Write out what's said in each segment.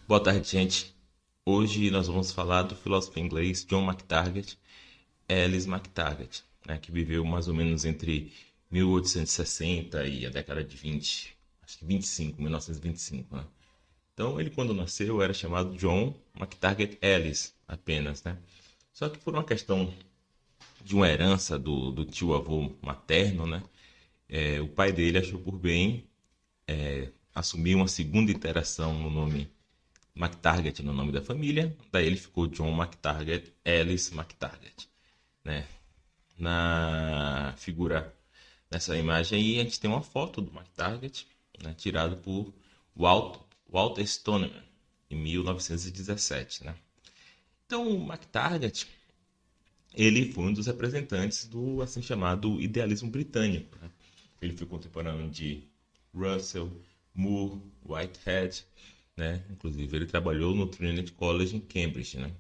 Boa tarde, gente. Hoje nós vamos falar do filósofo inglês John MacTaggart, Alice MacTaggart, né, que viveu mais ou menos entre 1860 e a década de 20, acho que 25, 1925, né? Então, ele quando nasceu era chamado John MacTaggart Ellis apenas, né? Só que por uma questão de uma herança do tio-avô materno, né? O pai dele achou por bem assumir uma segunda interação no nome MacTaggart, no nome da família. Daí ele ficou John MacTaggart Ellis MacTaggart, né? Na figura, nessa imagem aí, a gente tem uma foto do MacTaggart, né, tirado por Walter Stoneman, em 1917, né? Então, o MacTaggart, ele foi um dos representantes do assim chamado idealismo britânico, né? Ele foi contemporâneo de Russell, Moore, Whitehead, né? Inclusive, ele trabalhou no Trinity College em Cambridge, né?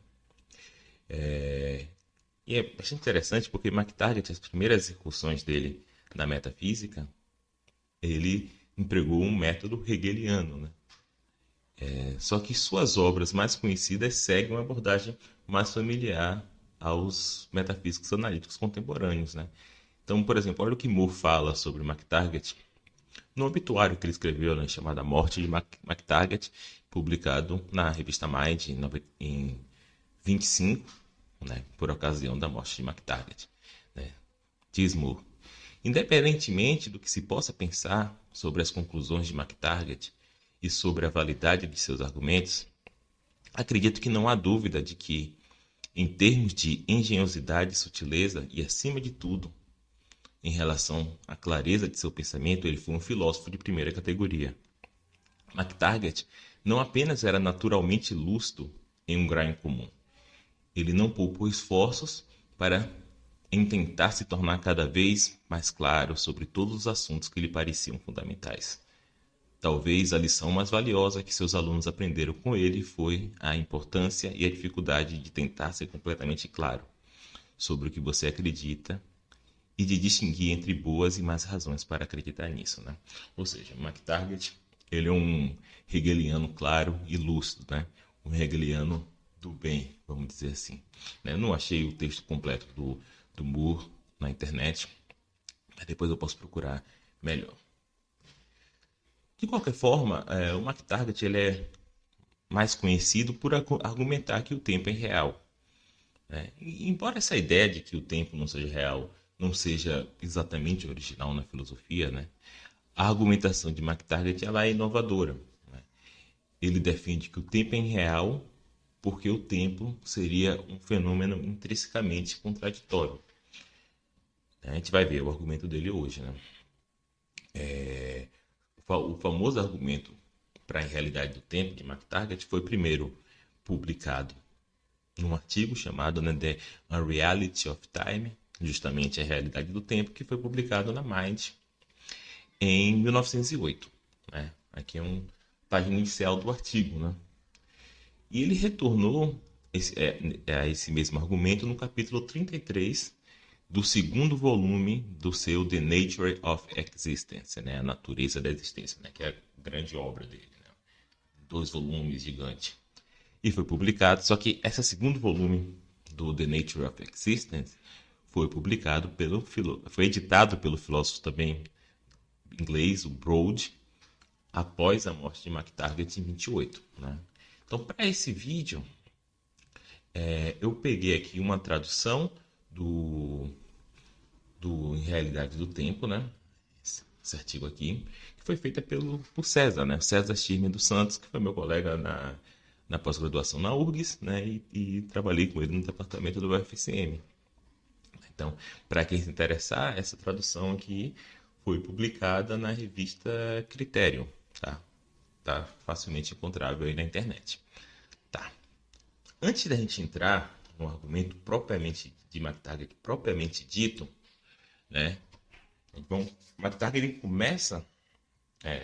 E é bastante interessante porque MacTaggart, as primeiras incursões dele na metafísica, ele empregou um método hegeliano, né? Só que suas obras mais conhecidas seguem uma abordagem mais familiar aos metafísicos analíticos contemporâneos, né? Então, por exemplo, olha o que Moore fala sobre MacTaggart no obituário que ele escreveu, né, chamado A Morte de MacTaggart, publicado na revista Mind em 25, né, por ocasião da morte de MacTaggart, né? Diz Moore: independentemente do que se possa pensar sobre as conclusões de MacTaggart e sobre a validade de seus argumentos, acredito que não há dúvida de que, em termos de engenhosidade e sutileza, e acima de tudo, em relação à clareza de seu pensamento, ele foi um filósofo de primeira categoria. MacTaggart não apenas era naturalmente lúcido em um grau comum, ele não poupou esforços para tentar se tornar cada vez mais claro sobre todos os assuntos que lhe pareciam fundamentais. Talvez a lição mais valiosa que seus alunos aprenderam com ele foi a importância e a dificuldade de tentar ser completamente claro sobre o que você acredita e de distinguir entre boas e más razões para acreditar nisso, né? Ou seja, MacTaggart, ele é um hegeliano claro e lúcido, né? Um hegeliano do bem, vamos dizer assim, né? Eu não achei o texto completo do Moore na internet, mas depois eu posso procurar melhor. De qualquer forma, o MacTaggart ele é mais conhecido por argumentar que o tempo é real, né? E, embora essa ideia de que o tempo não seja real não seja exatamente original na filosofia, né, a argumentação de MacTaggart ela é inovadora, né? Ele defende que o tempo é irreal porque o tempo seria um fenômeno intrinsecamente contraditório. A gente vai ver o argumento dele hoje, né? O famoso argumento para a irrealidade do tempo de MacTaggart foi primeiro publicado num artigo chamado, né, The Unreality of Time, justamente a realidade do tempo, que foi publicado na Mind em 1908, né? Aqui é uma página inicial do artigo, né? E ele retornou a esse mesmo argumento no capítulo 33 do segundo volume do seu The Nature of Existence, né? A natureza da existência, né? Que é a grande obra dele, né? 2 volumes gigante. E foi publicado, só que esse segundo volume do The Nature of Existence foi publicado foi editado pelo filósofo também inglês, o Broad, após a morte de MacTaggart em 28, né? Então, para esse vídeo, eu peguei aqui uma tradução do Em Realidade do Tempo, né? Esse artigo aqui, que foi feita por César, né? César Schirmer dos Santos, que foi meu colega na pós-graduação na URGS, né? E trabalhei com ele no departamento do UFCM. Então, para quem se interessar, essa tradução aqui foi publicada na revista Criterion, tá? Tá facilmente encontrável aí na internet. Tá. Antes da gente entrar no argumento propriamente de MacTaggart, propriamente dito, né? Então, MacTaggart ele começa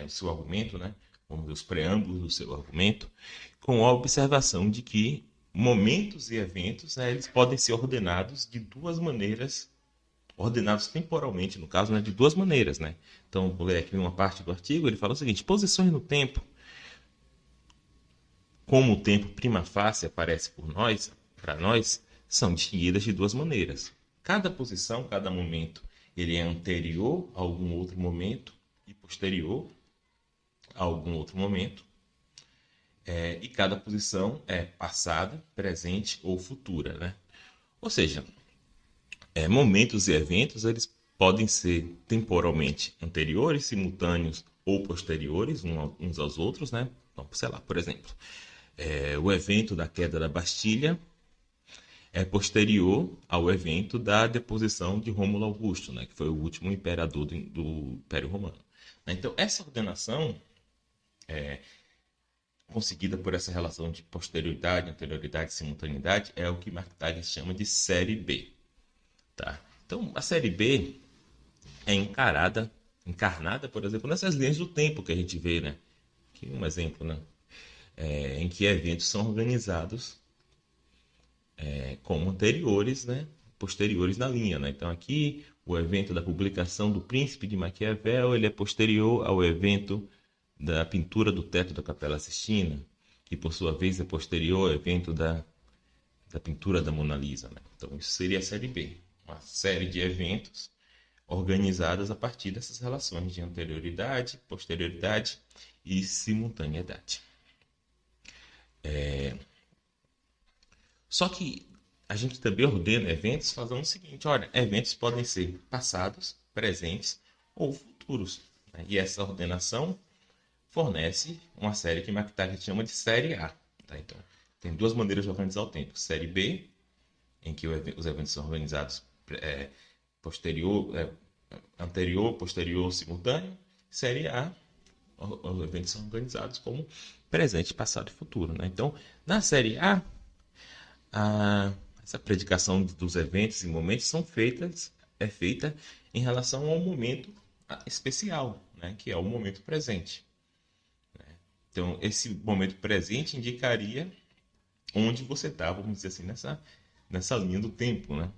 o seu argumento, né? Vamos ver os preâmbulos do seu argumento, com a observação de que momentos e eventos, né, eles podem ser ordenados de duas maneiras, ordenados temporalmente, no caso, né, de duas maneiras, né? Então, vou ler aqui uma parte do artigo, ele fala o seguinte: posições no tempo como o tempo prima facie aparece para nós, são distinguidas de duas maneiras. Cada posição, cada momento, ele é anterior a algum outro momento e posterior a algum outro momento. E cada posição é passada, presente ou futura, né? Ou seja, momentos e eventos eles podem ser temporalmente anteriores, simultâneos ou posteriores uns aos outros, né? Então, sei lá, por exemplo, o evento da queda da Bastilha é posterior ao evento da deposição de Rômulo Augusto, né? Que foi o último imperador do Império Romano. Então, essa ordenação conseguida por essa relação de posterioridade, anterioridade e simultaneidade é o que McTaggart chama de série B. Tá? Então, a série B é encarnada, por exemplo, nessas linhas do tempo que a gente vê, né? Aqui um exemplo, né? Em que eventos são organizados como anteriores, né? Posteriores na linha, né? Então, aqui, o evento da publicação do Príncipe de Maquiavel, ele é posterior ao evento da pintura do teto da Capela Sistina, que, por sua vez, é posterior ao evento da pintura da Mona Lisa, né? Então, isso seria a série B. Uma série de eventos organizadas a partir dessas relações de anterioridade, posterioridade e simultaneidade. Só que a gente também ordena eventos fazendo o seguinte, olha, eventos podem ser passados, presentes ou futuros, né? E essa ordenação fornece uma série que McTaggart chama de série A. Tá? Então, tem duas maneiras de organizar o tempo. Série B, em que os eventos são organizados anterior, posterior, simultâneo. Série A, os eventos são organizados como presente, passado e futuro. Né? Então, na série A, essa predicação dos eventos e momentos é feita em relação ao momento especial, né? Que é o momento presente. Então, esse momento presente indicaria onde você está, vamos dizer assim, nessa linha do tempo, né?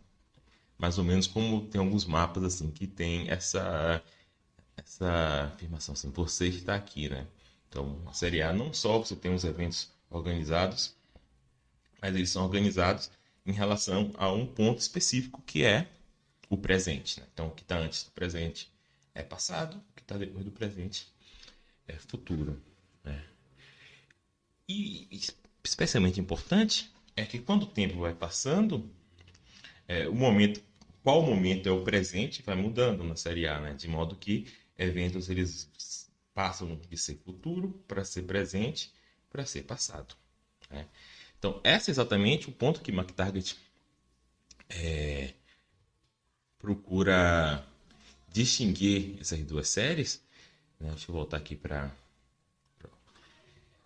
Mais ou menos como tem alguns mapas assim que tem essa afirmação assim, você está aqui, né? Então, a série A não só você tem os eventos organizados, mas eles são organizados em relação a um ponto específico que é o presente, né? Então, o que está antes do presente é passado, o que está depois do presente é futuro. E especialmente importante é que quando o tempo vai passando, qual momento é o presente vai mudando na série A, né? De modo que eventos eles passam de ser futuro para ser presente para ser passado. Né? Então, esse é exatamente o ponto que McTaggart procura distinguir essas duas séries. Né? Deixa eu voltar aqui para...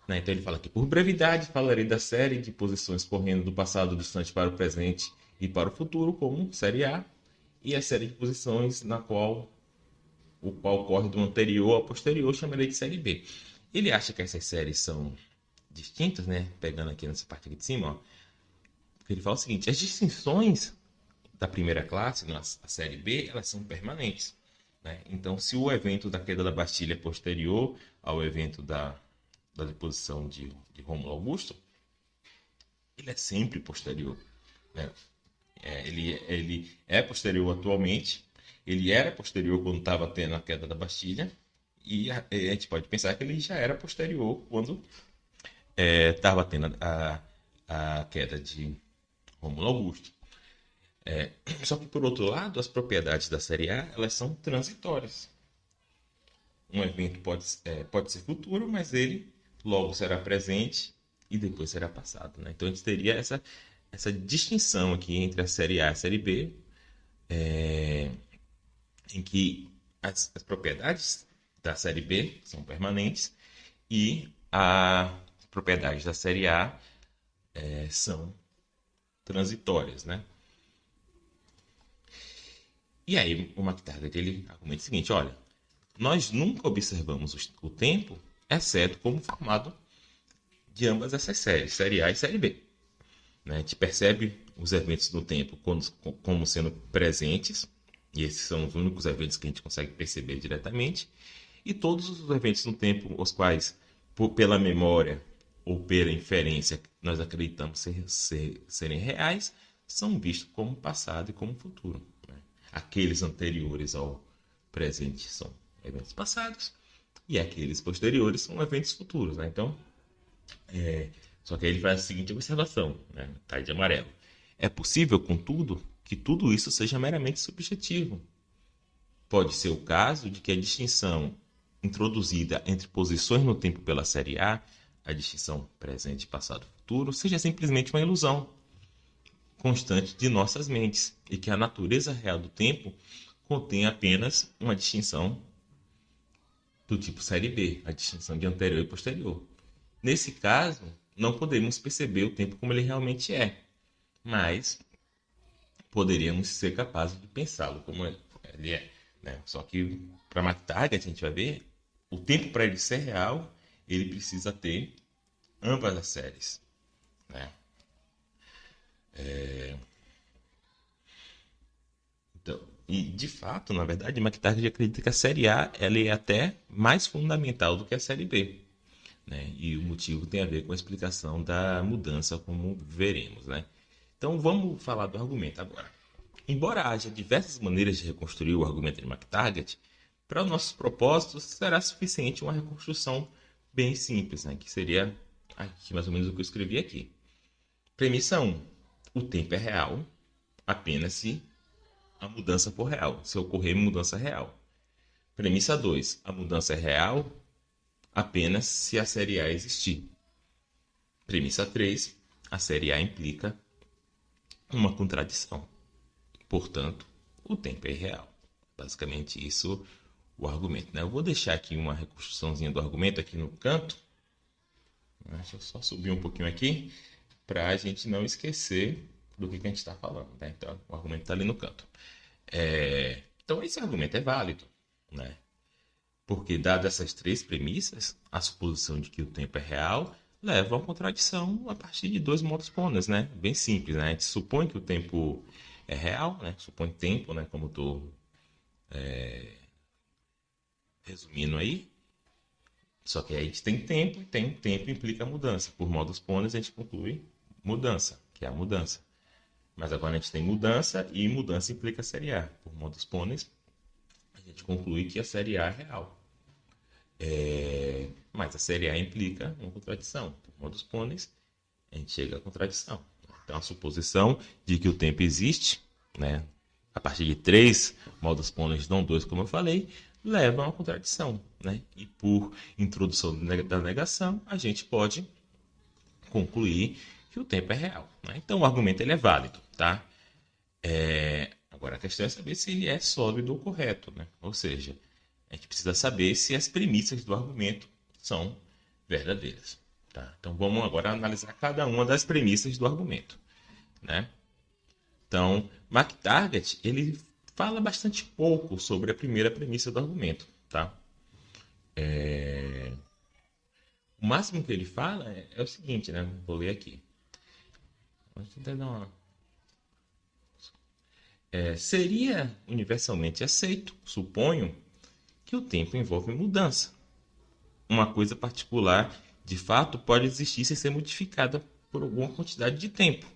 Então ele fala aqui, por brevidade, falarei da série de posições correndo do passado distante para o presente e para o futuro, como série A, e a série de posições o qual corre do anterior ao posterior, chamarei de série B. Ele acha que essas séries são distintas, né? Pegando aqui nessa parte aqui de cima, ó, ele fala o seguinte, as distinções da primeira classe, a série B, elas são permanentes. Né? Então, se o evento da queda da Bastilha é posterior ao evento da deposição de Rômulo Augusto, ele é sempre posterior. Né? Ele é posterior atualmente, ele era posterior quando estava tendo a queda da Bastilha, e a gente pode pensar que ele já era posterior quando estava tendo a queda de Rômulo Augusto. Só que, por outro lado, as propriedades da série A elas são transitórias. Um evento pode ser futuro, mas ele logo será presente e depois será passado. Né? Então, a gente teria essa distinção aqui entre a série A e a série B, em que as propriedades da série B são permanentes e as propriedades da série A são transitórias. Né? E aí, o McTaggart ele argumenta o seguinte, olha, nós nunca observamos o tempo, exceto como formado de ambas essas séries, série A e série B. Né? A gente percebe os eventos do tempo como sendo presentes, e esses são os únicos eventos que a gente consegue perceber diretamente, e todos os eventos no tempo, os quais, pela memória ou pela inferência nós acreditamos serem reais, são vistos como passado e como futuro. Né? Aqueles anteriores ao presente são eventos passados e aqueles posteriores são eventos futuros. Né? Então, só que aí ele faz a seguinte observação, né? Tá de amarelo. É possível, contudo, que tudo isso seja meramente subjetivo. Pode ser o caso de que a distinção introduzida entre posições no tempo pela série a distinção presente, passado e futuro, seja simplesmente uma ilusão constante de nossas mentes e que a natureza real do tempo contém apenas uma distinção do tipo série B, a distinção de anterior e posterior. Nesse caso, não podemos perceber o tempo como ele realmente é, mas poderíamos ser capazes de pensá-lo como ele é. Né? Só que para McTaggart, a gente vai ver, o tempo para ele ser real, ele precisa ter ambas as séries. Né? Então, e de fato, na verdade, McTaggart acredita que a série A ela é até mais fundamental do que a série B. Né? E o motivo tem a ver com a explicação da mudança, como veremos. Né? Então vamos falar do argumento agora. Embora haja diversas maneiras de reconstruir o argumento de McTaggart, para os nossos propósitos será suficiente uma reconstrução bem simples, né? Que seria aqui, mais ou menos o que eu escrevi aqui. Premissa 1. O tempo é real apenas se a mudança for real, se ocorrer mudança real. Premissa 2. A mudança é real apenas se a série A existir. Premissa 3. A série A implica uma contradição. Portanto, o tempo é irreal. Basicamente isso o argumento. Né? Eu vou deixar aqui uma reconstruçãozinha do argumento aqui no canto. Deixa eu só subir um pouquinho aqui para a gente não esquecer do que a gente está falando. Né? Então, o argumento está ali no canto. Então, esse argumento é válido. Né? Porque, dadas essas três premissas, a suposição de que o tempo é real leva a uma contradição a partir de dois modus ponens, né? Bem simples, né? A gente supõe que o tempo é real, né? Supõe tempo, né? Como estou resumindo aí. Só que aí a gente tem tempo, e tempo implica mudança. Por modus ponens, a gente conclui mudança, que é a mudança. Mas agora a gente tem mudança e mudança implica série A. Por modus ponens, a gente conclui que a série A é real. Mas a série A implica uma contradição. Por modus ponens, a gente chega à contradição. Então, a suposição de que o tempo existe, né, a partir de 3 modus ponens, não 2, como eu falei, leva a uma contradição. Né? E por introdução da negação, a gente pode concluir que o tempo é real. Né? Então, o argumento ele é válido. Tá? Agora, a questão é saber se ele é sólido ou correto. Né? Ou seja, a gente precisa saber se as premissas do argumento são verdadeiras. Tá? Então, vamos agora analisar cada uma das premissas do argumento. Né? Então, McTaggart ele fala bastante pouco sobre a primeira premissa do argumento. Tá? O máximo que ele fala é o seguinte, né? Vou ler aqui. Vamos tentar dar uma... seria universalmente aceito, suponho, que o tempo envolve mudança. Uma coisa particular, de fato, pode existir sem ser modificada por alguma quantidade de tempo.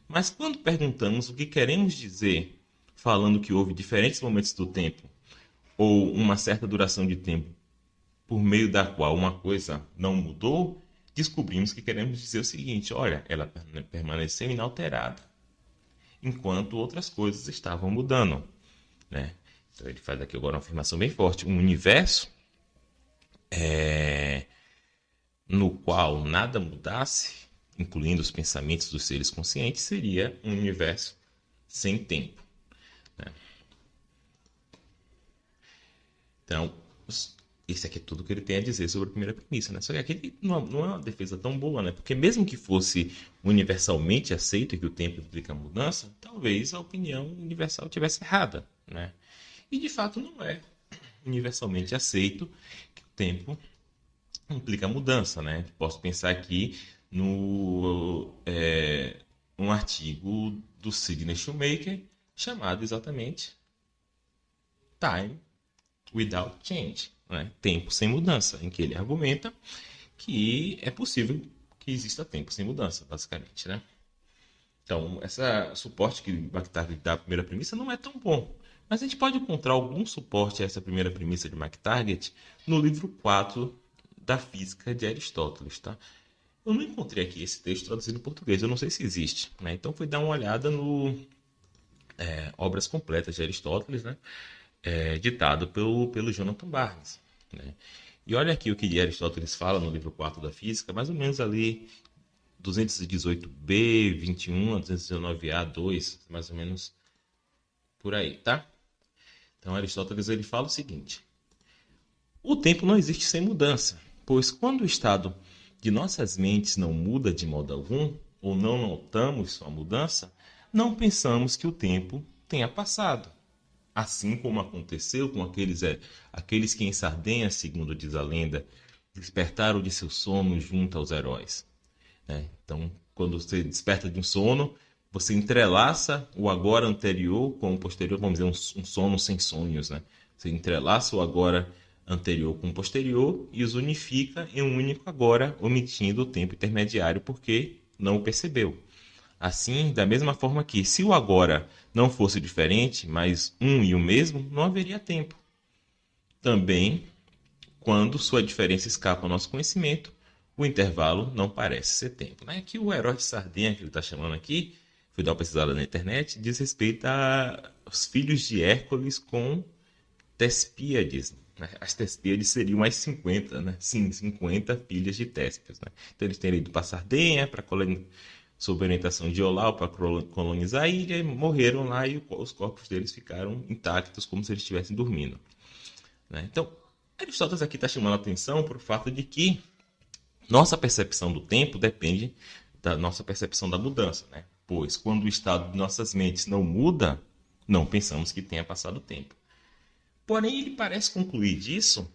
Mas quando perguntamos o que queremos dizer, falando que houve diferentes momentos do tempo, ou uma certa duração de tempo, por meio da qual uma coisa não mudou, descobrimos que queremos dizer o seguinte: olha, ela permaneceu inalterada, enquanto outras coisas estavam mudando. Né? Então ele faz aqui agora uma afirmação bem forte. Um universo no qual nada mudasse, incluindo os pensamentos dos seres conscientes, seria um universo sem tempo. Né? Então, isso aqui é tudo que ele tem a dizer sobre a primeira premissa. Né? Só que aqui não é uma defesa tão boa, né? Porque mesmo que fosse universalmente aceito que o tempo implica mudança, talvez a opinião universal estivesse errada. Né? E de fato não é universalmente aceito que o tempo implica mudança. Né? Posso pensar aqui no um artigo do Sidney Shoemaker chamado exatamente Time Without Change, né? Tempo sem mudança, em que ele argumenta que é possível que exista tempo sem mudança, basicamente, né? Então, esse suporte que McTaggart dá à primeira premissa não é tão bom. Mas a gente pode encontrar algum suporte a essa primeira premissa de McTaggart no livro 4 da Física de Aristóteles, tá? Eu não encontrei aqui esse texto traduzido em português, eu não sei se existe, né? Então fui dar uma olhada no Obras Completas de Aristóteles, né? Ditado pelo Jonathan Barnes, né? E olha aqui o que Aristóteles fala no livro 4 da Física, mais ou menos ali 218b, 21 a 219a, 2, mais ou menos por aí, tá? Então Aristóteles ele fala o seguinte: o tempo não existe sem mudança, pois quando o estado de nossas mentes não muda de modo algum, ou não notamos sua mudança, não pensamos que o tempo tenha passado. Assim como aconteceu com aqueles que em Sardenha, segundo diz a lenda, despertaram de seu sono junto aos heróis, né? Então, quando você desperta de um sono, você entrelaça o agora anterior com o posterior, vamos dizer, um sono sem sonhos, né? Você entrelaça o agora anterior com o posterior e os unifica em um único agora, omitindo o tempo intermediário porque não o percebeu. Assim, da mesma forma que, se o agora não fosse diferente, mas um e o mesmo, não haveria tempo. Também, quando sua diferença escapa ao nosso conhecimento, o intervalo não parece ser tempo, né? Aqui o herói de Sardenha, que ele está chamando aqui, fui dar uma pesquisada na internet, diz respeito aos filhos de Hércules com Tespíades, né? As Tespíades seriam mais 50, né? Sim, 50 filhas de Téspias, né? Então eles teriam ido para Sardenha, sob orientação de Olau, para colonizar a ilha, e morreram lá e os corpos deles ficaram intactos, como se eles estivessem dormindo, né? Então, Aristóteles aqui está chamando a atenção para o fato de que nossa percepção do tempo depende da nossa percepção da mudança, né? Pois quando o estado de nossas mentes não muda, não pensamos que tenha passado o tempo. Porém, ele parece concluir disso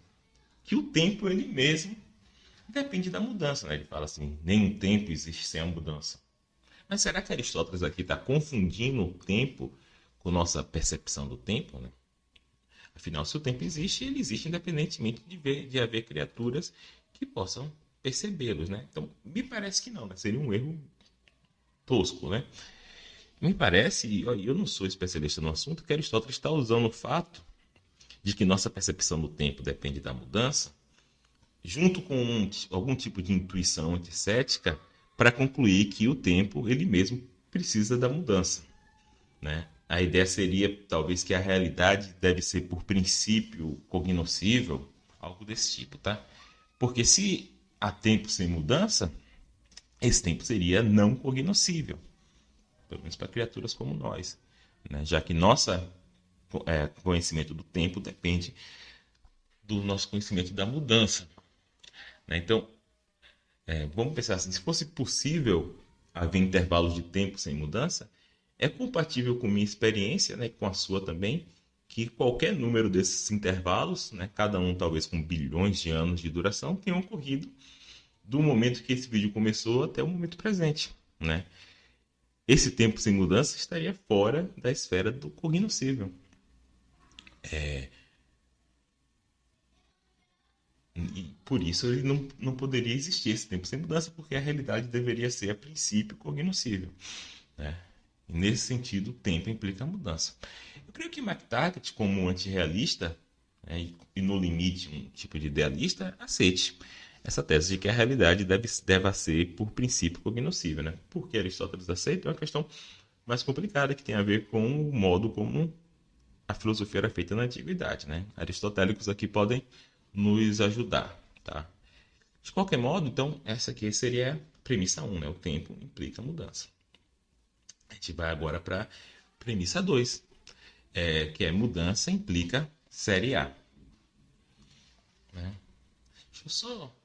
que o tempo ele mesmo depende da mudança, né? Ele fala assim, nenhum tempo existe sem a mudança. Mas será que Aristóteles aqui está confundindo o tempo com nossa percepção do tempo, né? Afinal, se o tempo existe, ele existe independentemente de haver criaturas que possam percebê-los, né? Então, me parece que não, né? Seria um erro tosco, né? Me parece, e eu não sou especialista no assunto, que Aristóteles está usando o fato de que nossa percepção do tempo depende da mudança, junto com algum tipo de intuição anticética, para concluir que o tempo, ele mesmo, precisa da mudança, né? A ideia seria, talvez, que a realidade deve ser, por princípio, cognoscível, algo desse tipo, tá? Porque se há tempo sem mudança, esse tempo seria não cognoscível, pelo menos para criaturas como nós, né? Já que nosso conhecimento do tempo depende do nosso conhecimento da mudança, né? Então, vamos pensar assim, se fosse possível haver intervalos de tempo sem mudança, é compatível com minha experiência, né, com a sua também, que qualquer número desses intervalos, né, cada um talvez com bilhões de anos de duração, tenham ocorrido do momento que esse vídeo começou até o momento presente, né? Esse tempo sem mudança estaria fora da esfera do cognoscível. E por isso ele não poderia existir esse tempo sem mudança, porque a realidade deveria ser, a princípio, cognoscível, né? E nesse sentido, o tempo implica a mudança. Eu creio que McTaggart, como um antirrealista, né, e no limite um tipo de idealista, aceite essa tese de que a realidade deve ser, por princípio, cognoscível, né? Por que Aristóteles aceita é uma questão mais complicada, que tem a ver com o modo como a filosofia era feita na antiguidade, né? Aristotélicos aqui podem nos ajudar, tá? De qualquer modo, então, essa aqui seria a premissa 1, né? O tempo implica mudança. A gente vai agora para a premissa 2, que é mudança implica série A, né? Deixa eu só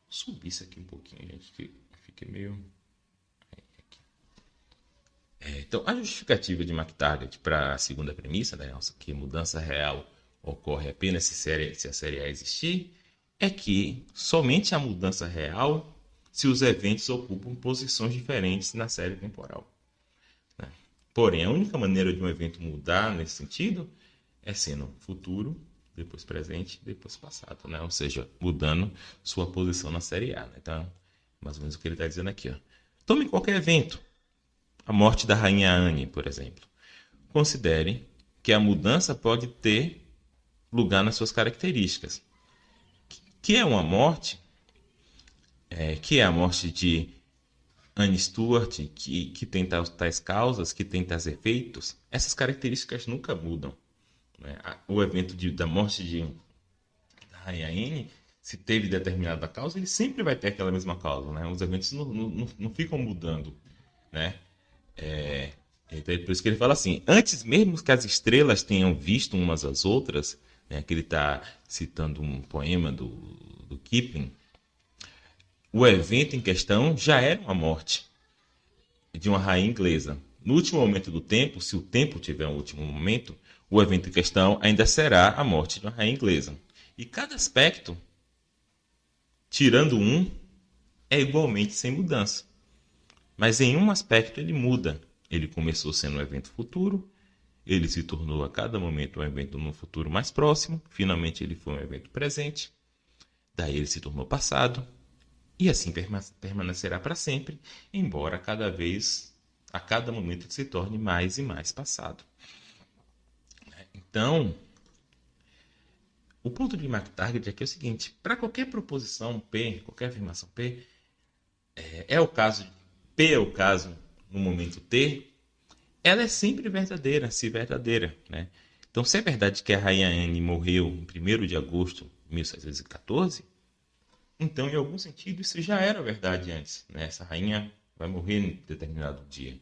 subir isso aqui um pouquinho, gente, que fica meio... Então, a justificativa de McTaggart para a segunda premissa, né, que mudança real ocorre apenas se a série A existir, é que somente a mudança real se os eventos ocupam posições diferentes na série temporal, né? Porém, a única maneira de um evento mudar nesse sentido é sendo futuro depois presente, depois passado, né? Ou seja, mudando sua posição na Série A, né? Então, mais ou menos o que ele está dizendo aqui, ó. Tome qualquer evento, a morte da rainha Anne, por exemplo. Considere que a mudança pode ter lugar nas suas características. Que é uma morte, que é a morte de Anne Stuart, que tem tais causas, que tem tais efeitos, essas características nunca mudam. Né? O evento da morte da Rainha Anne, se teve determinada causa, ele sempre vai ter aquela mesma causa. Né? Os eventos não ficam mudando. Né? Então é por isso que ele fala assim, antes mesmo que as estrelas tenham visto umas às outras, né, que ele está citando um poema do Kipling, o evento em questão já era uma morte de uma rainha inglesa. No último momento do tempo, se o tempo tiver um último momento, o evento em questão ainda será a morte de uma rainha inglesa. E cada aspecto, tirando um, é igualmente sem mudança. Mas em um aspecto ele muda. Ele começou sendo um evento futuro, ele se tornou a cada momento um evento no futuro mais próximo, finalmente ele foi um evento presente, daí ele se tornou passado, e assim permanecerá para sempre, embora a cada momento ele se torne mais e mais passado. Então, o ponto de McTaggart aqui é o seguinte, para qualquer proposição P, qualquer afirmação P, P é o caso no momento T, ela é sempre verdadeira, se verdadeira. Né? Então, se é verdade que a Rainha Anne morreu em 1º de agosto de 1714, então, em algum sentido, isso já era verdade antes. Né? Essa rainha vai morrer em determinado dia.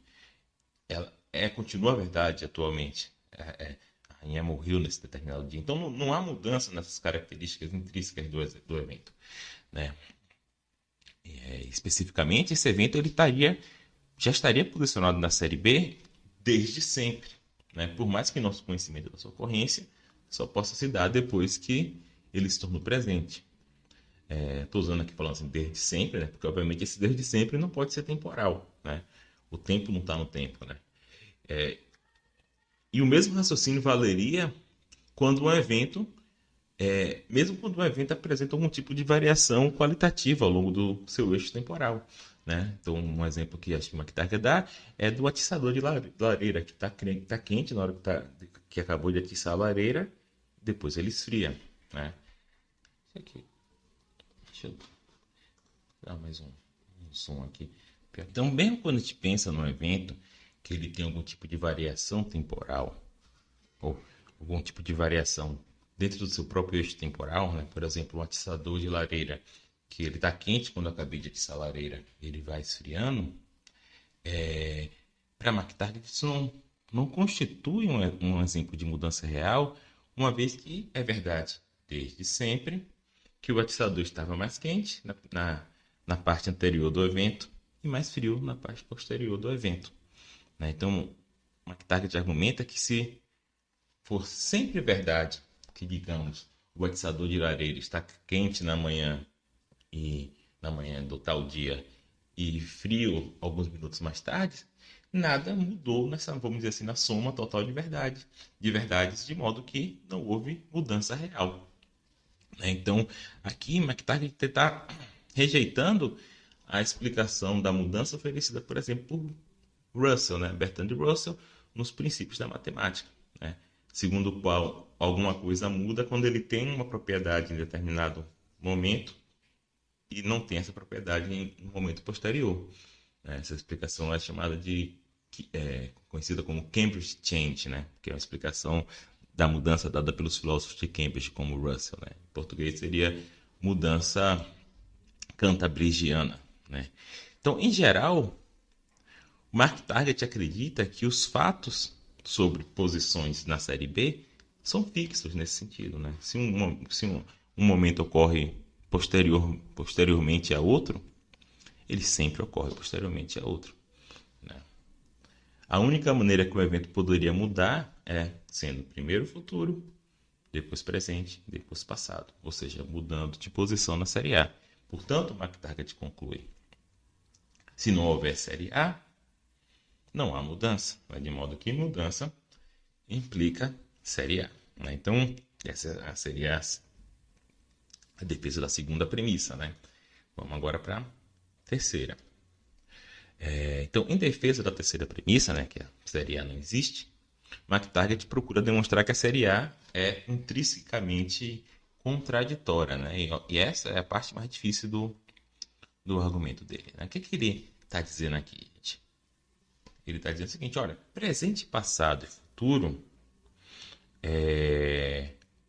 Ela continua a verdade atualmente. A rainha morreu nesse determinado dia. Então, não há mudança nessas características intrínsecas do evento. Né? Especificamente, esse evento ele já estaria posicionado na Série B desde sempre. Né? Por mais que nosso conhecimento da sua ocorrência só possa se dar depois que ele se tornou presente. Estou usando aqui falando assim, desde sempre, né? Porque obviamente esse desde sempre não pode ser temporal. Né? O tempo não está no tempo. Né? E o mesmo raciocínio valeria quando um evento, mesmo quando um evento apresenta algum tipo de variação qualitativa ao longo do seu eixo temporal. Né? Então, um exemplo que acho que o McTaggart dá é do atiçador de lareira, que está quente na hora que acabou de atiçar a lareira, depois ele esfria. Né? Isso aqui. Deixa eu dar mais um som aqui. Então, mesmo quando a gente pensa num evento que ele tem algum tipo de variação temporal, ou algum tipo de variação dentro do seu próprio eixo temporal, né? Por exemplo, um atiçador de lareira, que ele está quente quando eu acabei de atiçar a lareira, ele vai esfriando, para McTaggart isso não constitui um exemplo de mudança real, uma vez que é verdade desde sempre que o atiçador estava mais quente na parte anterior do evento e mais frio na parte posterior do evento. Né? Então, McTaggart argumenta que se for sempre verdade que, digamos, o atiçador de lareira está quente na manhã do tal dia e frio alguns minutos mais tarde, nada mudou vamos dizer assim, na soma total de verdades, de modo que não houve mudança real. Então, aqui McTaggart está rejeitando a explicação da mudança oferecida, por exemplo, por Russell, né? Bertrand Russell, nos princípios da matemática. Né? Segundo o qual alguma coisa muda quando ele tem uma propriedade em determinado momento e não tem essa propriedade em um momento posterior. Né? Essa explicação é chamada conhecida como Cambridge Change, né? Que é uma explicação da mudança dada pelos filósofos de Cambridge, como Russell. Né? Em português seria mudança cantabrigiana. Né? Então, em geral, McTaggart acredita que os fatos sobre posições na série B são fixos nesse sentido. Né? Se um momento ocorre posteriormente a outro, ele sempre ocorre posteriormente a outro. Né? A única maneira que o evento poderia mudar é sendo primeiro futuro, depois presente, depois passado. Ou seja, mudando de posição na série A. Portanto, McTaggart conclui: se não houver série A, não há mudança. De modo que mudança implica série A. Então, Essa seria a defesa da segunda premissa, né? Vamos agora para a terceira. Então, em defesa da terceira premissa, né, que a série A não existe, McTaggart procura demonstrar que a série A é intrinsecamente contraditória, né? E essa é a parte mais difícil do argumento dele, né? O que ele está dizendo aqui, gente? Ele está dizendo o seguinte: olha, presente, passado e futuro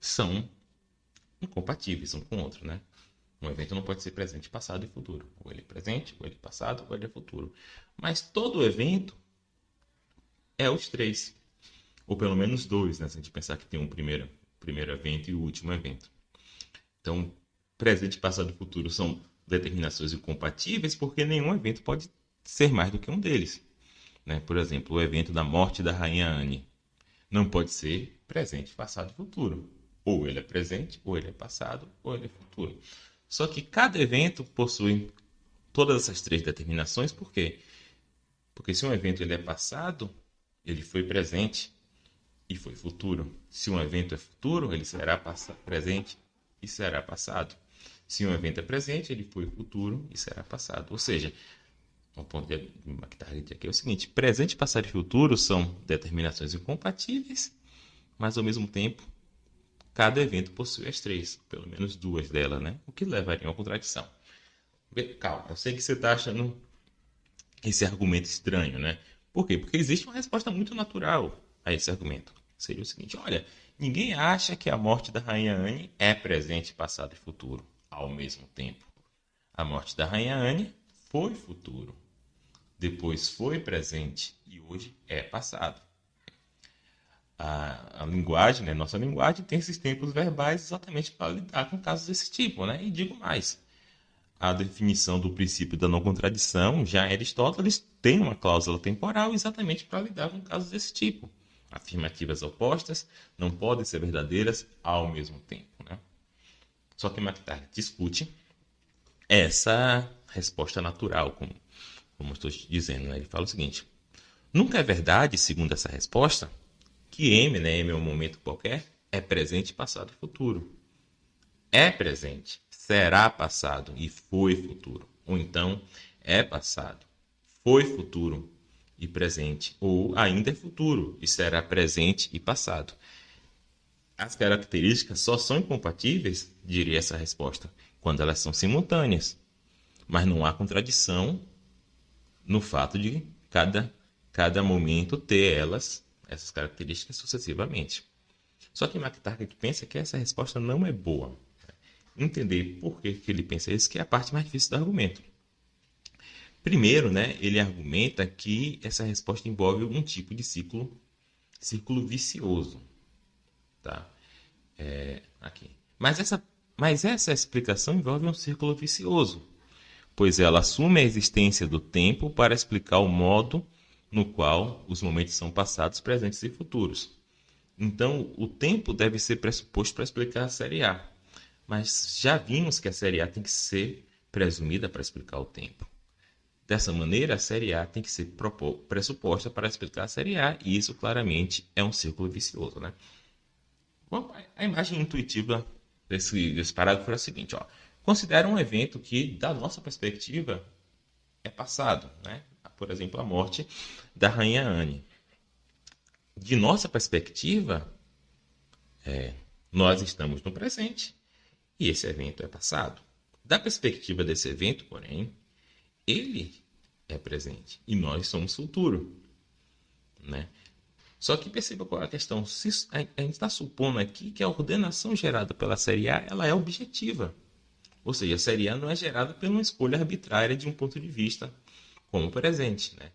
são incompatíveis um com o outro, né? Um evento não pode ser presente, passado e futuro. Ou ele é presente, ou ele é passado, ou ele é futuro. Mas todo evento é os três. Ou pelo menos dois, né? Se a gente pensar que tem um primeiro evento e o último evento. Então, presente, passado e futuro são determinações incompatíveis porque nenhum evento pode ser mais do que um deles. Né? Por exemplo, o evento da morte da Rainha Anne não pode ser presente, passado e futuro. Ou ele é presente, ou ele é passado, ou ele é futuro. Só que cada evento possui todas essas três determinações, por quê? Porque se um evento ele é passado, ele foi presente e foi futuro. Se um evento é futuro, ele será presente e será passado. Se um evento é presente, ele foi futuro e será passado. Ou seja, o ponto de McTaggart aqui é o seguinte: presente, passado e futuro são determinações incompatíveis, mas ao mesmo tempo cada evento possui as três, pelo menos duas delas, né? O que levaria a uma contradição. Calma, eu sei que você está achando esse argumento estranho, né? Por quê? Porque existe uma resposta muito natural a esse argumento. Seria o seguinte: olha, ninguém acha que a morte da Rainha Anne é presente, passado e futuro ao mesmo tempo. A morte da Rainha Anne foi futuro, depois foi presente e hoje é passado. A linguagem, né, nossa linguagem, tem esses tempos verbais exatamente para lidar com casos desse tipo, né? E digo mais: a definição do princípio da não contradição, já Aristóteles tem uma cláusula temporal exatamente para lidar com casos desse tipo. Afirmativas opostas não podem ser verdadeiras ao mesmo tempo, né? Só que McTaggart discute essa resposta natural, como estou dizendo, né? Ele fala o seguinte: nunca é verdade, segundo essa resposta, que M, né, M é um momento qualquer, é presente, passado e futuro. É presente, será passado e foi futuro. Ou então, é passado, foi futuro e presente. Ou ainda é futuro e será presente e passado. As características só são incompatíveis, diria essa resposta, quando elas são simultâneas. Mas não há contradição no fato de cada momento ter essas características sucessivamente. Só que McTaggart pensa que essa resposta não é boa. Entender por que ele pensa isso, que é a parte mais difícil do argumento. Primeiro, né, ele argumenta que essa resposta envolve um tipo de círculo vicioso. Tá? Aqui. Mas essa explicação envolve um círculo vicioso, pois ela assume a existência do tempo para explicar o modo no qual os momentos são passados, presentes e futuros. Então, o tempo deve ser pressuposto para explicar a série A. Mas já vimos que a série A tem que ser presumida para explicar o tempo. Dessa maneira, a série A tem que ser pressuposta para explicar a série A, e isso claramente é um círculo vicioso, né? Bom, a imagem intuitiva desse parágrafo é a seguinte: ó. Considera um evento que, da nossa perspectiva, é passado, né? Por exemplo, a morte da Rainha Anne. De nossa perspectiva, nós estamos no presente e esse evento é passado. Da perspectiva desse evento, porém, ele é presente e nós somos futuro, né? Só que perceba qual é a questão. A gente está supondo aqui que a ordenação gerada pela série A ela é objetiva. Ou seja, a série A não é gerada por uma escolha arbitrária de um ponto de vista como presente, né?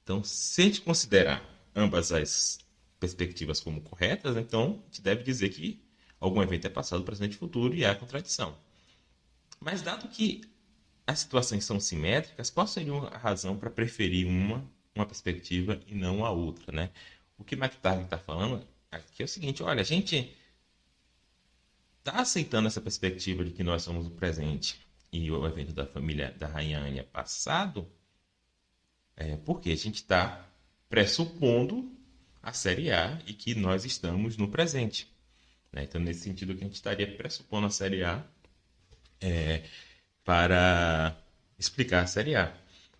Então, se a gente considerar ambas as perspectivas como corretas, então a gente deve dizer que algum evento é passado, presente e futuro e há contradição. Mas dado que as situações são simétricas, qual seria a razão para preferir uma perspectiva e não a outra, né? O que McTaggart está falando aqui é o seguinte: olha, a gente está aceitando essa perspectiva de que nós somos o presente e o evento da família da Rainha Anne é passado, porque a gente está pressupondo a série A e que nós estamos no presente. né? Então, nesse sentido que a gente estaria pressupondo a série A para explicar a série A.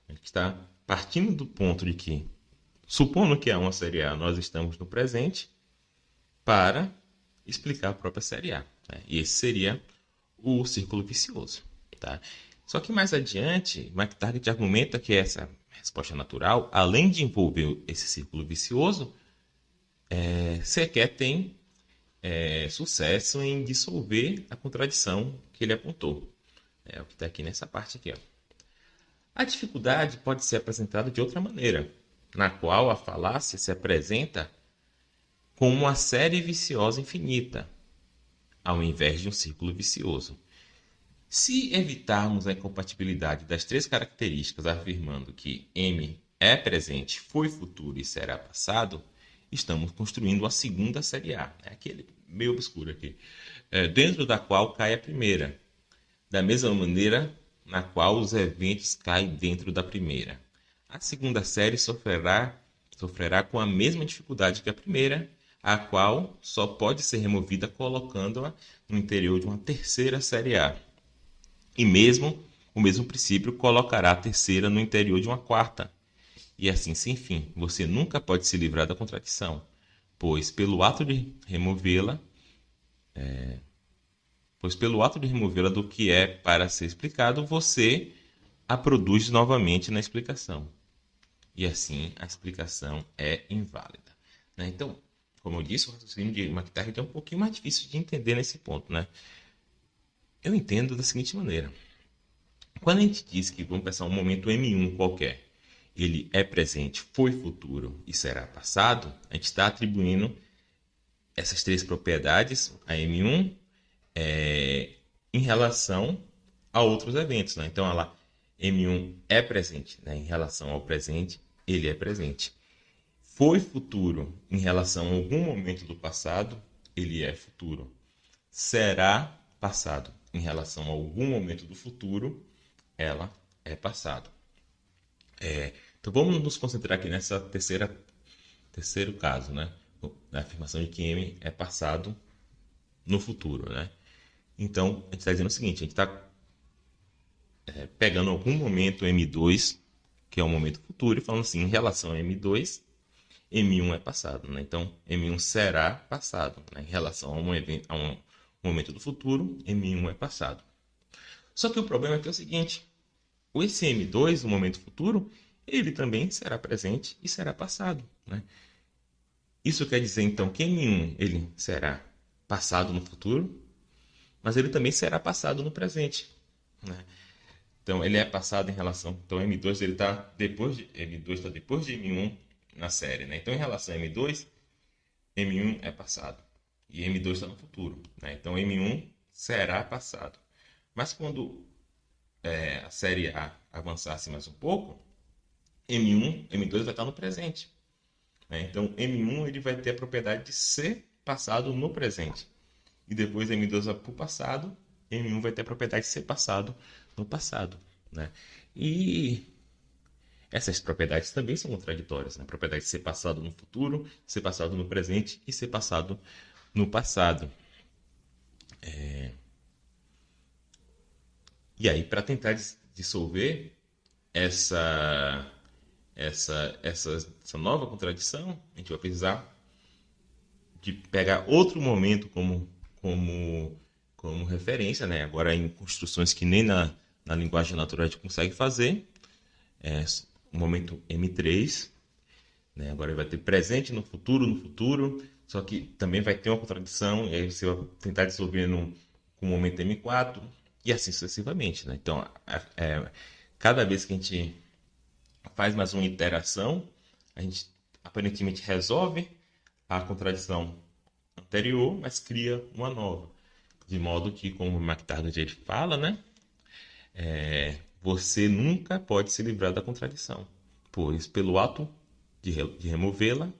A gente está partindo do ponto de que, supondo que há uma série A, nós estamos no presente para explicar a própria série A, né? E esse seria o círculo vicioso, tá? Só que mais adiante, McTaggart argumenta que essa resposta natural, além de envolver esse círculo vicioso, sequer tem sucesso em dissolver a contradição que ele apontou. É o que está aqui nessa parte aqui, ó. A dificuldade pode ser apresentada de outra maneira, na qual a falácia se apresenta como uma série viciosa infinita, ao invés de um círculo vicioso. Se evitarmos a incompatibilidade das três características afirmando que M é presente, foi futuro e será passado, estamos construindo a segunda série A, aquele meio obscuro aqui, dentro da qual cai a primeira, da mesma maneira na qual os eventos caem dentro da primeira. A segunda série sofrerá com a mesma dificuldade que a primeira, a qual só pode ser removida colocando-a no interior de uma terceira série A. E mesmo o mesmo princípio colocará a terceira no interior de uma quarta. E assim sem fim, você nunca pode se livrar da contradição, pois pelo ato de removê-la do que é para ser explicado, você a produz novamente na explicação. E assim a explicação é inválida, né? Então, como eu disse, o raciocínio de McTaggart é um pouquinho mais difícil de entender nesse ponto, né? Eu entendo da seguinte maneira. Quando a gente diz que, vamos pensar um momento M1 qualquer, ele é presente, foi futuro e será passado, a gente está atribuindo essas três propriedades a M1 em relação a outros eventos, né? Então, ela, M1 é presente, né? Em relação ao presente, ele é presente. Foi futuro em relação a algum momento do passado, ele é futuro. Será passado em relação a algum momento do futuro, ela é passado. Então vamos nos concentrar aqui nessa terceiro caso, né? Na afirmação de que M é passado no futuro, né? Então a gente está dizendo o seguinte: a gente está pegando algum momento M2, que é um momento futuro, e falando assim, em relação a M2, M1 é passado, né? Então M1 será passado, né? Em relação a um momento do futuro, M1 é passado. Só que o problema é que é o seguinte: esse M2, no momento futuro, ele também será presente e será passado, né? Isso quer dizer, então, que M1 ele será passado no futuro, mas ele também será passado no presente, né? Então, ele é passado em relação... Então, M2 está depois de M1 na série, né? Então, em relação a M2, M1 é passado e M2 está no futuro, né? Então, M1 será passado. Mas quando a série A avançasse mais um pouco, M2 vai estar no presente, né? Então, M1 ele vai ter a propriedade de ser passado no presente. E depois M2 vai para o passado, M1 vai ter a propriedade de ser passado no passado, né? E essas propriedades também são contraditórias, né? A propriedade de ser passado no futuro, ser passado no presente e ser passado no passado. E aí, para tentar dissolver essa nova contradição, a gente vai precisar de pegar outro momento como referência, né? Agora em construções que nem na linguagem natural a gente consegue fazer. O momento M3, né? Agora ele vai ter presente no futuro, só que também vai ter uma contradição, e aí você vai tentar dissolver com o momento M4, e assim sucessivamente, né? Então, cada vez que a gente faz mais uma iteração, a gente aparentemente resolve a contradição anterior, mas cria uma nova. De modo que, como o McTaggart ele fala, né? Você nunca pode se livrar da contradição, pois pelo ato de removê-la,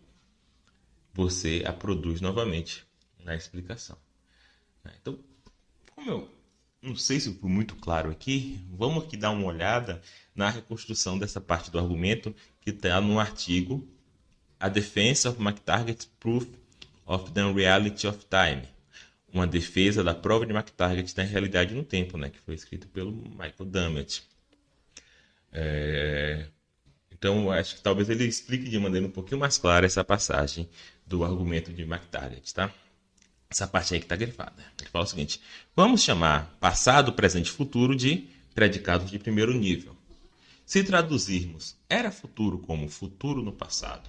você a produz novamente na explicação. Então, como eu não sei se foi muito claro aqui, vamos aqui dar uma olhada na reconstrução dessa parte do argumento que está no artigo A Defense of McTaggart's Proof of the Unreality of Time, uma defesa da prova de McTaggart da realidade no tempo, né? Que foi escrito pelo Michael Dummett. Então, acho que talvez ele explique de maneira um pouquinho mais clara essa passagem do argumento de McTaggart, tá? Essa parte aí que está grifada. Ele fala o seguinte: vamos chamar passado, presente e futuro de predicados de primeiro nível. Se traduzirmos era futuro como futuro no passado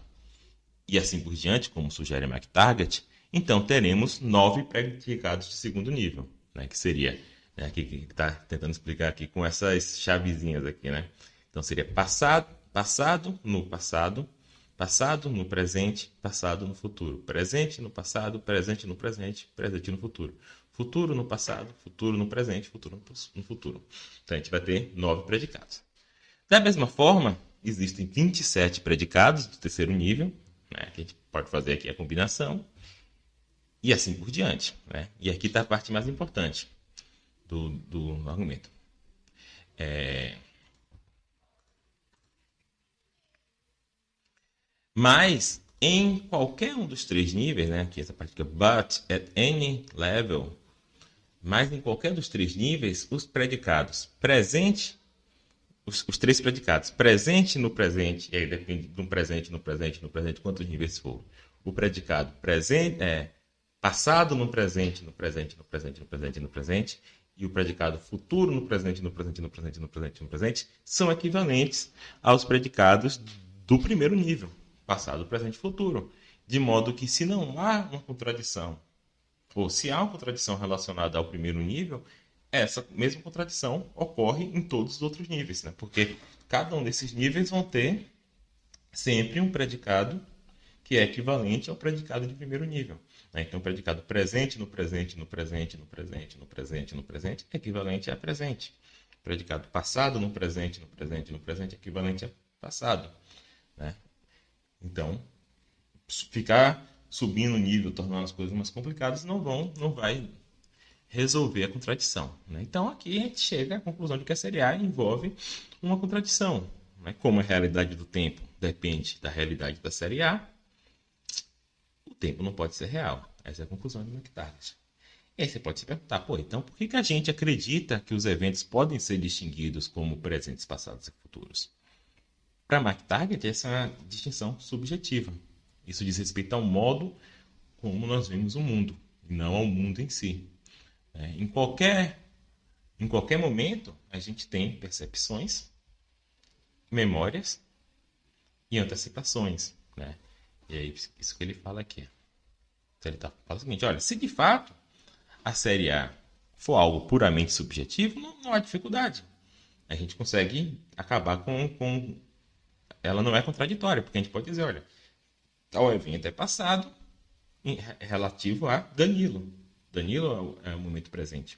e assim por diante, como sugere McTaggart, então teremos 9 predicados de segundo nível, né? Que seria, né, aqui que está tentando explicar aqui com essas chavezinhas aqui, né? Então seria passado no passado, passado no presente, passado no futuro, presente no passado, presente no presente, presente no futuro, futuro no passado, futuro no presente, futuro no futuro. Então a gente vai ter 9 predicados. Da mesma forma, existem 27 predicados do terceiro nível, né, que a gente pode fazer aqui a combinação, e assim por diante, né? E aqui está a parte mais importante do argumento. Mas, em qualquer um dos 3 níveis, né? Aqui essa parte que é but at any level, mas em qualquer dos 3 níveis, os predicados presente, os 3 predicados, presente no presente, e aí depende de um presente no presente, no presente, quantos níveis for. O predicado presente, passado no presente, no presente, no presente, no presente, no presente, e o predicado futuro no presente, no presente, no presente, no presente, no presente, são equivalentes aos predicados do primeiro nível, passado, presente e futuro. De modo que, se não há uma contradição, ou se há uma contradição relacionada ao primeiro nível, essa mesma contradição ocorre em todos os outros níveis, né? Porque cada um desses níveis vão ter sempre um predicado que é equivalente ao predicado de primeiro nível, né? Então, o predicado presente no presente, no presente, no presente, no presente, no presente, é equivalente a presente. O predicado passado no presente, no presente, no presente, é equivalente a passado, né? Então, ficar subindo o nível, tornando as coisas mais complicadas, não vai resolver a contradição, né? Então, aqui a gente chega à conclusão de que a série A envolve uma contradição, né? Como a realidade do tempo depende da realidade da série A, o tempo não pode ser real. Essa é a conclusão de McTaggart. E aí você pode se perguntar, então por que a gente acredita que os eventos podem ser distinguidos como presentes, passados e futuros? Para McTaggart, essa é uma distinção subjetiva. Isso diz respeito ao modo como nós vemos o mundo, e não ao mundo em si. Em qualquer momento, a gente tem percepções, memórias e antecipações, né? E é isso que ele fala aqui. Então ele fala o seguinte: olha, se de fato a série A for algo puramente subjetivo, não há dificuldade. A gente consegue acabar com... Ela não é contraditória, porque a gente pode dizer, olha, tal evento é passado relativo a Danilo. Danilo é o momento presente.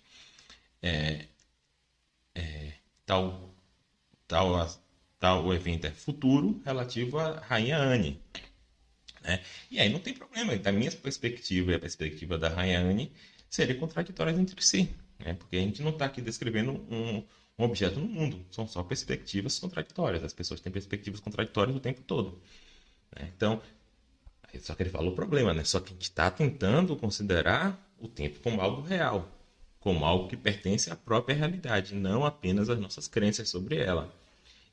Tal evento é futuro relativo a Rainha Anne, né? E aí não tem problema. Da minha perspectiva e a perspectiva da Rainha Anne seriam contraditórias entre si, né? Porque a gente não está aqui descrevendo um objeto no mundo. São só perspectivas contraditórias. As pessoas têm perspectivas contraditórias o tempo todo, né? Então, só que ele falou o problema, né? Só que a gente está tentando considerar o tempo como algo real, como algo que pertence à própria realidade, não apenas às nossas crenças sobre ela.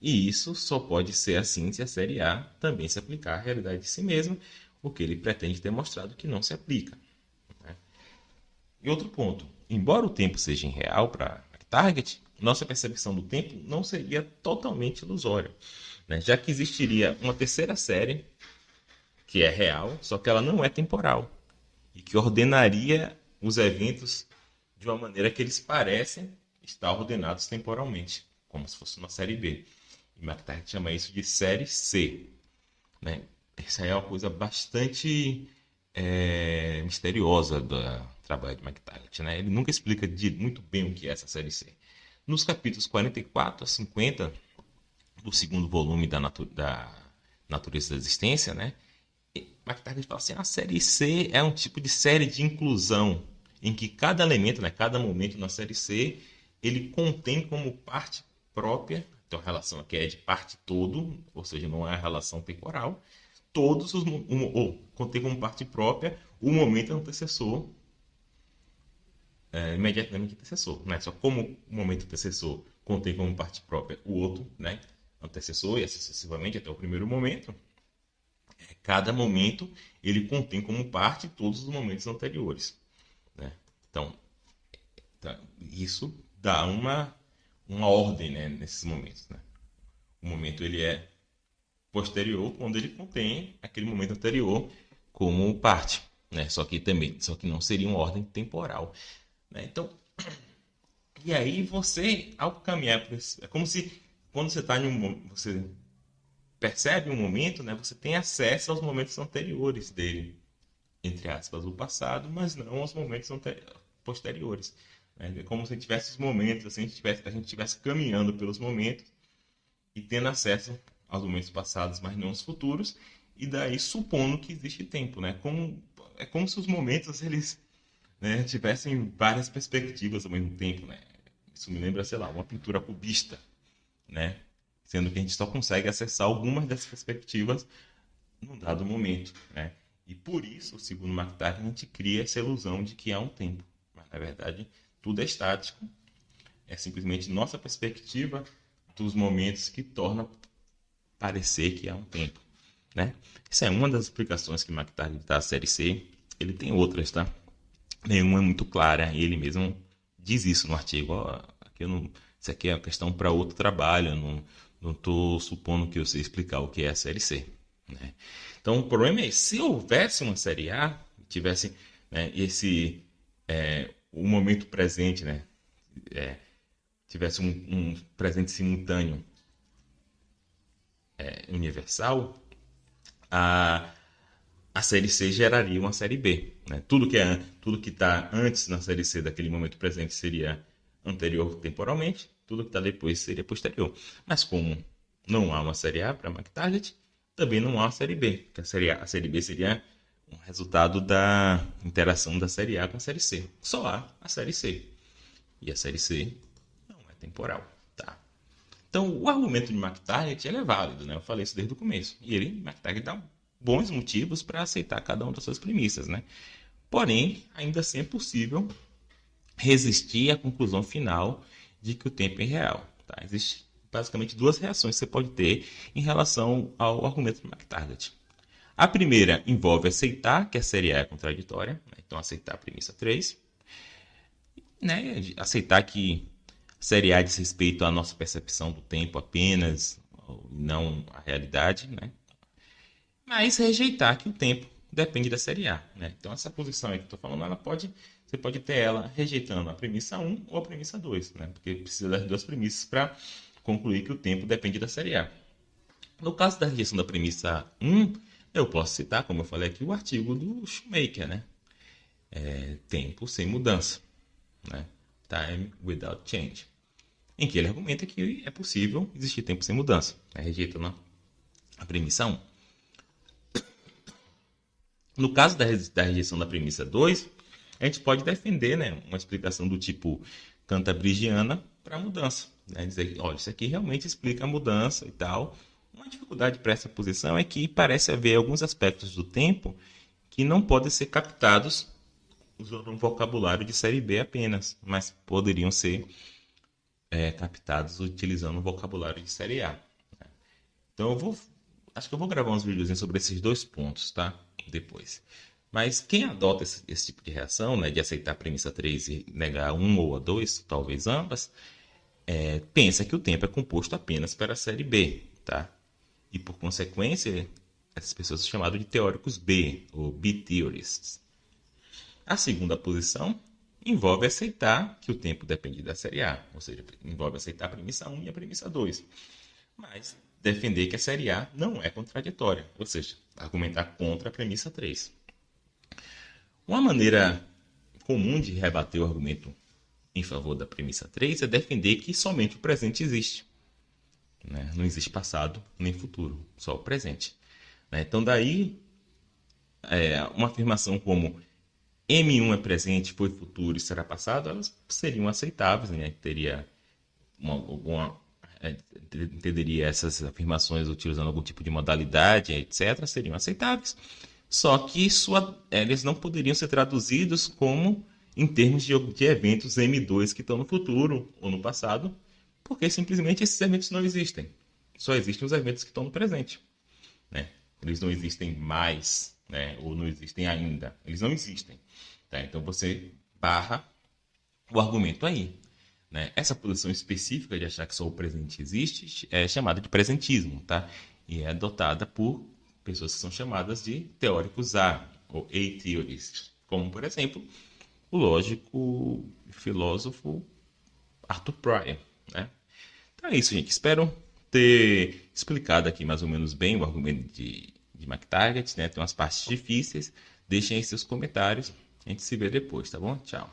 E isso só pode ser assim se a série A também se aplicar à realidade de si mesma, o que ele pretende ter mostrado que não se aplica, né? E outro ponto, embora o tempo seja irreal para McTaggart, nossa percepção do tempo não seria totalmente ilusória, né? Já que existiria uma terceira série que é real, só que ela não é temporal, e que ordenaria os eventos de uma maneira que eles parecem estar ordenados temporalmente, como se fosse uma série B. E McTaggart chama isso de série C, né? Essa é uma coisa bastante misteriosa do trabalho de McTaggart, né? Ele nunca explica muito bem o que é essa série C. Nos capítulos 44 a 50 do segundo volume da Natureza da Existência, né? McTaggart fala assim: a série C é um tipo de série de inclusão em que cada elemento, né, cada momento na série C, ele contém como parte própria, então a relação aqui é de parte todo, ou seja, não é a relação temporal, contém como parte própria o momento antecessor imediatamente antecessor, né? Só como o momento antecessor contém como parte própria o outro, né? Antecessor e assim sucessivamente até o primeiro momento, cada momento ele contém como parte todos os momentos anteriores, né? Então, isso dá uma ordem, né, nesses momentos, né? O momento ele é posterior quando ele contém aquele momento anterior como parte, né? Só que não seria uma ordem temporal, né? Então, e aí você, ao caminhar por esse, é como se quando você está você percebe um momento, né? Você tem acesso aos momentos anteriores dele, entre aspas, o passado, mas não aos momentos posteriores. Né? É como se tivesse os momentos, assim, a gente estivesse caminhando pelos momentos e tendo acesso aos momentos passados, mas não aos futuros, e daí supondo que existe tempo, né? É como se os momentos eles, né, tivessem várias perspectivas ao mesmo tempo, né? Isso me lembra, sei lá, uma pintura cubista, né? Sendo que a gente só consegue acessar algumas dessas perspectivas num dado momento, né? E por isso, segundo McTaggart, a gente cria essa ilusão de que há um tempo. Mas, na verdade, tudo é estático. É simplesmente nossa perspectiva dos momentos que torna parecer que há um tempo, né? Essa é uma das explicações que McTaggart dá à série C. Ele tem outras, tá? Nenhuma é muito clara. E ele mesmo diz isso no artigo. Ó, aqui eu não, isso aqui é uma questão para outro trabalho. Eu não estou supondo que eu sei explicar o que é a série C, né? Então o problema é se houvesse uma série A, tivesse, né, o momento presente, né, tivesse um presente simultâneo universal, a, a série C geraria uma série B, né? Tudo que está antes na série C daquele momento presente seria anterior temporalmente, tudo que está depois seria posterior. Mas como não há uma série A para McTaggart, também não há uma série B, porque a série B seria um resultado da interação da série A com a série C. Só há a série C. E a série C não é temporal, tá? Então, o argumento de McTaggart é válido, né? Eu falei isso desde o começo. E McTaggart dá bons motivos para aceitar cada uma das suas premissas, né? Porém, ainda assim é possível resistir à conclusão final de que o tempo é real, tá? Existem basicamente duas reações que você pode ter em relação ao argumento de McTaggart. A primeira envolve aceitar que a série A é contraditória, né? Então aceitar a premissa 3, né? Aceitar que a série A diz respeito à nossa percepção do tempo apenas, não à realidade, né? Mas rejeitar que o tempo depende da série A, né? Então essa posição aí que eu estou falando, você pode ter ela rejeitando a premissa 1 ou a premissa 2, né? Porque precisa das duas premissas para concluir que o tempo depende da série A. No caso da rejeição da premissa 1, eu posso citar, como eu falei aqui, o artigo do Shoemaker, né? Tempo sem mudança, né? Time without change. Em que ele argumenta que é possível existir tempo sem mudança, né? Rejeitando a premissa 1. No caso da rejeição da premissa 2, a gente pode defender, né, uma explicação do tipo cantabrigiana para a mudança. Né? Dizer, olha, isso aqui realmente explica a mudança e tal. Uma dificuldade para essa posição é que parece haver alguns aspectos do tempo que não podem ser captados usando um vocabulário de série B apenas, mas poderiam ser captados utilizando um vocabulário de série A. Então acho que eu vou gravar uns vídeos sobre esses dois pontos, tá? Depois. Mas quem adota esse tipo de reação, né, de aceitar a premissa 3 e negar um ou a 2, talvez ambas, pensa que o tempo é composto apenas para a série B, tá? E por consequência, essas pessoas são chamadas de teóricos B, ou B-theorists. A segunda posição envolve aceitar que o tempo depende da série A, ou seja, envolve aceitar a premissa 1 e a premissa 2. Mas defender que a série A não é contraditória, ou seja, argumentar contra a premissa 3. Uma maneira comum de rebater o argumento em favor da premissa 3 é defender que somente o presente existe. Né? Não existe passado nem futuro, só o presente. Né? Então, daí, uma afirmação como M1 é presente, foi futuro e será passado, elas seriam aceitáveis, né? Teria entenderia essas afirmações utilizando algum tipo de modalidade, etc., seriam aceitáveis. Só que eles não poderiam ser traduzidos como em termos de eventos M2 que estão no futuro ou no passado, porque simplesmente esses eventos não existem. Só existem os eventos que estão no presente, né? Eles não existem mais, né? Ou não existem ainda. Eles não existem. Tá? Então você barra o argumento aí. Né? Essa posição específica de achar que só o presente existe é chamada de presentismo, tá? E é adotada por pessoas que são chamadas de teóricos A, ou A-theorists, como, por exemplo, o lógico e filósofo Arthur Pryor, né? Então é isso, gente. Espero ter explicado aqui mais ou menos bem o argumento de McTaggart, né? Tem umas partes difíceis. Deixem aí seus comentários. A gente se vê depois, tá bom? Tchau.